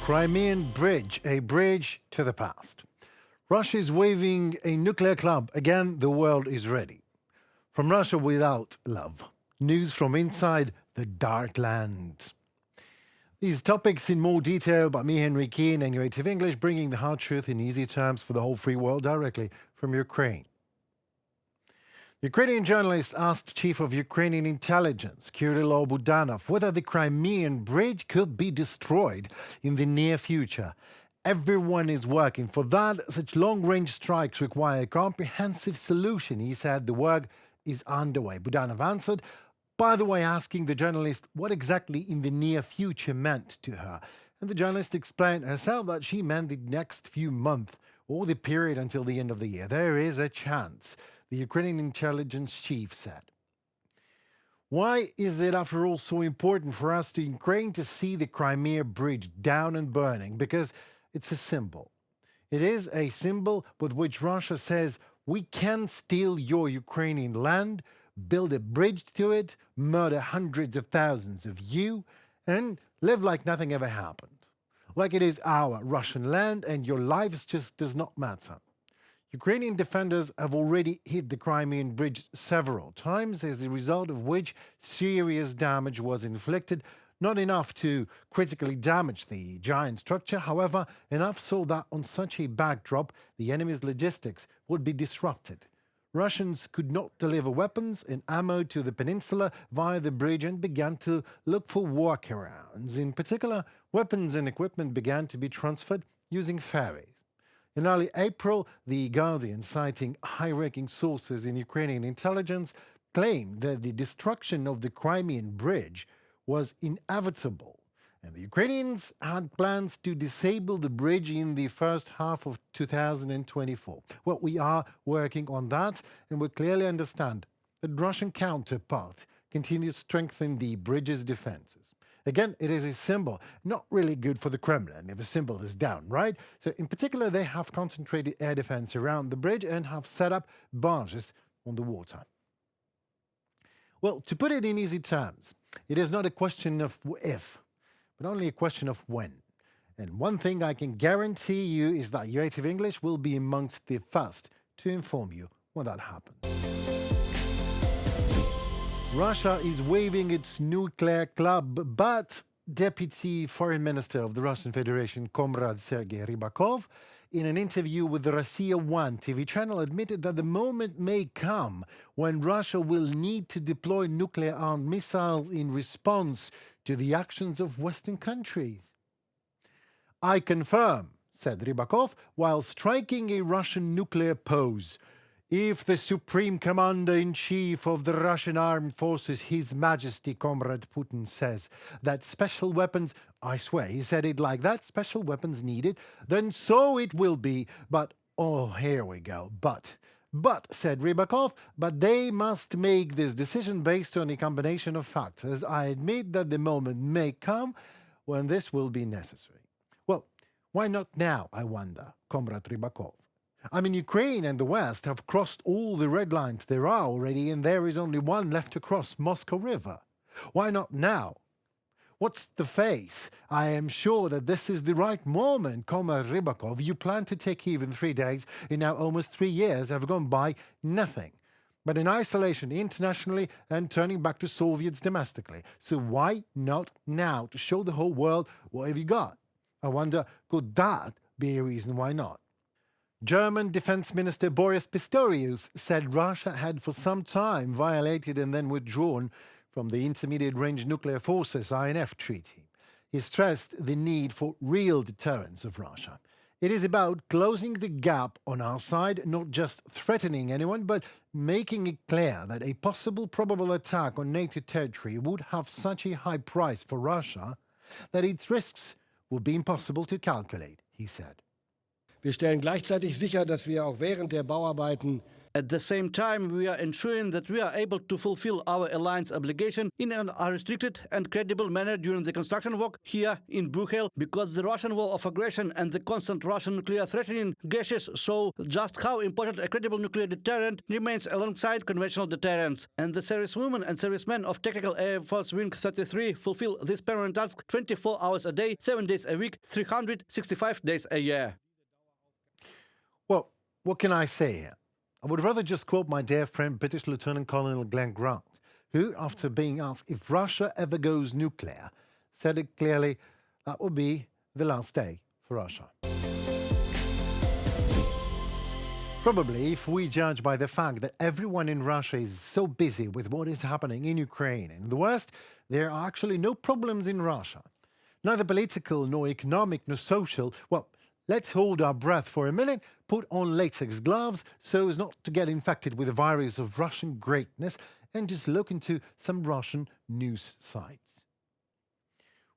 Crimean bridge, a bridge to the past. Russia is waving a nuclear club. Again, the world is ready. From Russia without love. News from inside the dark land. These topics in more detail by me, Henry Keane, and UATV English, bringing the hard truth in easy terms for the whole free world directly from Ukraine. Ukrainian journalists asked Chief of Ukrainian Intelligence, Kirill Budanov, whether the Crimean bridge could be destroyed in the near future. Everyone is working for that. Such long-range strikes require a comprehensive solution. He said the work is underway. Budanov answered, by the way, asking the journalist what exactly in the near future meant to her. And the journalist explained herself that she meant the next few months or the period until the end of the year. There is a chance, the Ukrainian intelligence chief said. Why is it, after all, so important for us to Ukraine to see the Crimea bridge down and burning? Because it's a symbol. It is a symbol with which Russia says, we can steal your Ukrainian land, build a bridge to it, murder hundreds of thousands of you, and live like nothing ever happened. Like it is our Russian land and your lives just does not matter. Ukrainian defenders have already hit the Crimean bridge several times, as a result of which serious damage was inflicted. Not enough to critically damage the giant structure, however, enough so that on such a backdrop, the enemy's logistics would be disrupted. Russians could not deliver weapons and ammo to the peninsula via the bridge and began to look for workarounds. In particular, weapons and equipment began to be transferred using ferries. In early April, The Guardian, citing high-ranking sources in Ukrainian intelligence, claimed that the destruction of the Crimean bridge was inevitable, and the Ukrainians had plans to disable the bridge in the first half of 2024. Well, we are working on that, and we clearly understand that Russian counterpart continues to strengthen the bridge's defenses. Again, it is a symbol, not really good for the Kremlin if a symbol is down, right? So in particular, they have concentrated air defense around the bridge and have set up barges on the water. Well, to put it in easy terms, it is not a question of if, but only a question of when. And one thing I can guarantee you is that UATV English will be amongst the first to inform you when that happens. Russia is waving its nuclear club, but Deputy Foreign Minister of the Russian Federation, Comrade Sergei Rybakov, in an interview with the Russia 1 TV channel, admitted that the moment may come when Russia will need to deploy nuclear-armed missiles in response to the actions of Western countries. I confirm, said Rybakov, while striking a Russian nuclear pose, if the Supreme Commander-in-Chief of the Russian Armed Forces, His Majesty Comrade Putin, says that special weapons, I swear he said it like that, special weapons needed, then so it will be. But, oh, here we go, but, said Rybakov, but they must make this decision based on a combination of factors. I admit that the moment may come when this will be necessary. Well, why not now, I wonder, Comrade Rybakov? I mean, Ukraine and the West have crossed all the red lines there are already, and there is only one left to cross, Moscow River. Why not now? What's the face? I am sure that this is the right moment, Comrade Rybakov. You plan to take Kyiv in 3 days, and now almost 3 years have gone by, nothing. But in isolation internationally and turning back to Soviets domestically. So why not now to show the whole world what have you got? I wonder, could that be a reason why not? German Defense Minister Boris Pistorius said Russia had for some time violated and then withdrawn from the Intermediate-Range Nuclear Forces INF Treaty. He stressed the need for real deterrence of Russia. It is about closing the gap on our side, not just threatening anyone, but making it clear that a possible probable attack on NATO territory would have such a high price for Russia that its risks would be impossible to calculate, he said. Wir stellen gleichzeitig sicher, dass wir auch während der Bauarbeiten At the same time, we are ensuring that we are able to fulfill our alliance obligation in an unrestricted and credible manner during the construction work here in Buchel, because the Russian war of aggression and the constant Russian nuclear threatening gestures show just how important a credible nuclear deterrent remains alongside conventional deterrents. And the servicewomen and servicemen of Technical Air Force Wing 33 fulfill this permanent task 24 hours a day, 7 days a week, 365 days a year. Well, what can I say here? I would rather just quote my dear friend British Lieutenant Colonel Glenn Grant, who, after being asked if Russia ever goes nuclear, said it clearly, that would be the last day for Russia. Probably, if we judge by the fact that everyone in Russia is so busy with what is happening in Ukraine and the West, there are actually no problems in Russia. Neither political, nor economic, nor social. Well, let's hold our breath for a minute, put on latex gloves so as not to get infected with the virus of Russian greatness, and just look into some Russian news sites.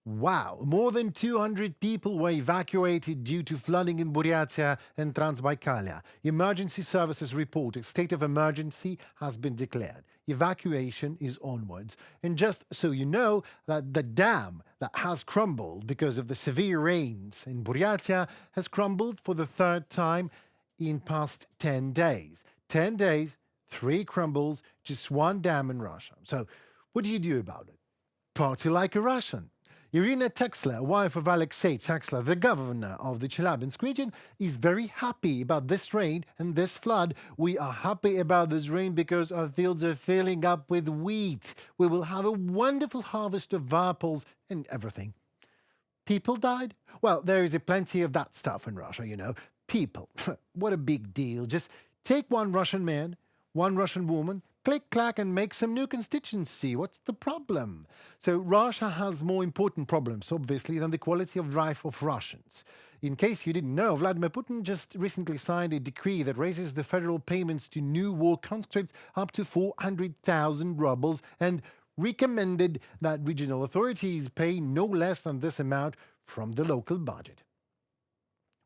Wow, more than 200 people were evacuated due to flooding in Buryatia and Transbaikalia. Emergency services report a state of emergency has been declared. Evacuation is onwards. And just so you know, that the dam that has crumbled because of the severe rains in Buryatia has crumbled for the third time in past 10 days. 10 days, 3 crumbles, just 1 dam in Russia. So what do you do about it? Party like a Russian. Irina Texler, wife of Alexei Texler, the governor of the Chelyabinsk region, is very happy about this rain and this flood. We are happy about this rain because our fields are filling up with wheat. We will have a wonderful harvest of apples and everything. People died? Well, there is plenty of that stuff in Russia, you know. People. What a big deal. Just take one Russian man, one Russian woman, click, clack, and make some new constituency. What's the problem? So Russia has more important problems, obviously, than the quality of life of Russians. In case you didn't know, Vladimir Putin just recently signed a decree that raises the federal payments to new war conscripts up to 400,000 rubles and recommended that regional authorities pay no less than this amount from the local budget.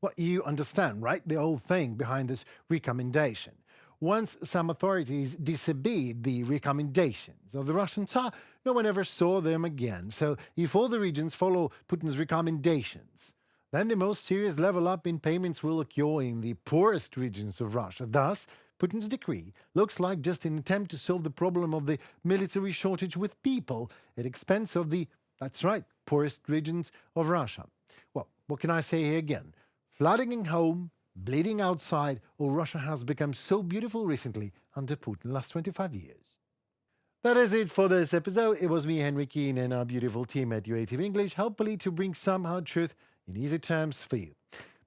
Well, you understand, right? The whole thing behind this recommendation. Once some authorities disobeyed the recommendations of the Russian Tsar, no one ever saw them again. So if all the regions follow Putin's recommendations, then the most serious level up in payments will occur in the poorest regions of Russia. Thus, Putin's decree looks like just an attempt to solve the problem of the military shortage with people at expense of the, that's right, poorest regions of Russia. Well, what can I say here again? Flooding in home, bleeding outside, or Russia has become so beautiful recently under Putin the last 25 years. That is it for this episode. It was me, Henry Keane, and our beautiful team at UATV English, hopefully to bring somehow truth in easy terms for you.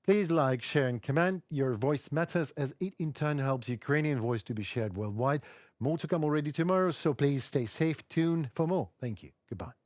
Please like, share, and comment. Your voice matters, as it in turn helps Ukrainian voice to be shared worldwide. More to come already tomorrow, so please stay safe, tuned for more. Thank you. Goodbye.